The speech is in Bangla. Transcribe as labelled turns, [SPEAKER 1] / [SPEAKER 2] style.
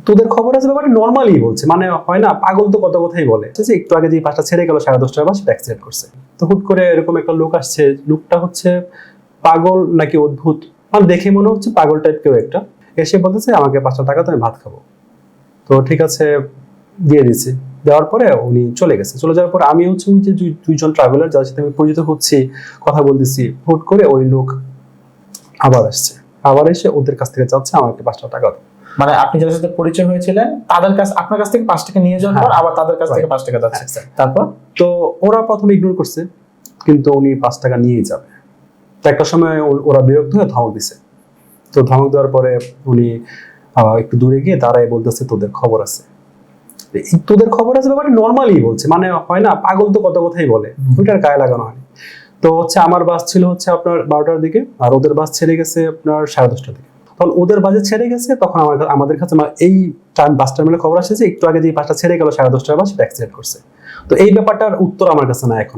[SPEAKER 1] তোদের খবর আছে ব্যাপারটা নর্মালি বলছে, মানে হয় না পাগল তো কত কথাই বলে যে একটু আগে যে বাসটা ছেড়ে গেল 10:30টার বাস সেটা অ্যাক্সিডেন্ট করছে। তো হুট করে এরকম একটা লোক আসছে, লোকটা হচ্ছে পাগল নাকি অদ্ভুত, মানে দেখে মনে হচ্ছে পাগল টাইপ কেউ একটা, এসে বলতেছে আমাকে 500 টাকা তো আমি ভাত খাবো। তো ঠিক আছে দিয়ে দিচ্ছি, দেওয়ার পরে উনি চলে গেছে। চলে যাওয়ার পরে আমি হচ্ছে ওই যে দুইজন ট্রাভেলার যার সাথে আমি পরিচিত হচ্ছি, কথা বলতেছি, হুট করে ওই লোক আবার আসছে, আবার এসে ওদের কাছ থেকে চাচ্ছে আমাকে 500 টাকা দাও।
[SPEAKER 2] মানে আপনি যাদের সাথে পরিচয় হয়েছিলেন তাদের কাছে আপনার কাছ থেকে 5 টাকা নিয়ে যাওয়ার পর আবার তাদের কাছ থেকে 5 টাকা যাচ্ছে, তারপর
[SPEAKER 1] তো ওরা প্রথমে ইগনোর করছে, কিন্তু উনি 5 টাকা নিয়েই যাবে। তো একটা সময় ওরা বিরক্ত হয়ে ধমক দিছে। তো ধমক দেওয়ার পরে উনি একটু দূরে গিয়ে দাঁড়ায় বলতেছে তোদের খবর আছে। তোদের খবর আছে ব্যাপারটা নর্মালি বলছে, মানে হয় না পাগল তো কত কথাই বলে, ওইটার গায়ে লাগানো হয়। তো হচ্ছে আমার বাস ছিল হচ্ছে আপনার 12টার দিকে, আর ওদের বাস ছেড়ে গেছে আপনার 10:30টার দিকে। তখন ওদের বাসে ছেড়ে গেছে, তখন আমাদের কাছে এই বাস টার্মিনালে খবর আসে যে একটু আগে যে বাসটা ছেড়ে গেল 10:30টার বাস সেটা অ্যাক্সিডেন্ট করছে। তো এই ব্যাপারটার উত্তর আমার কাছে না এখন।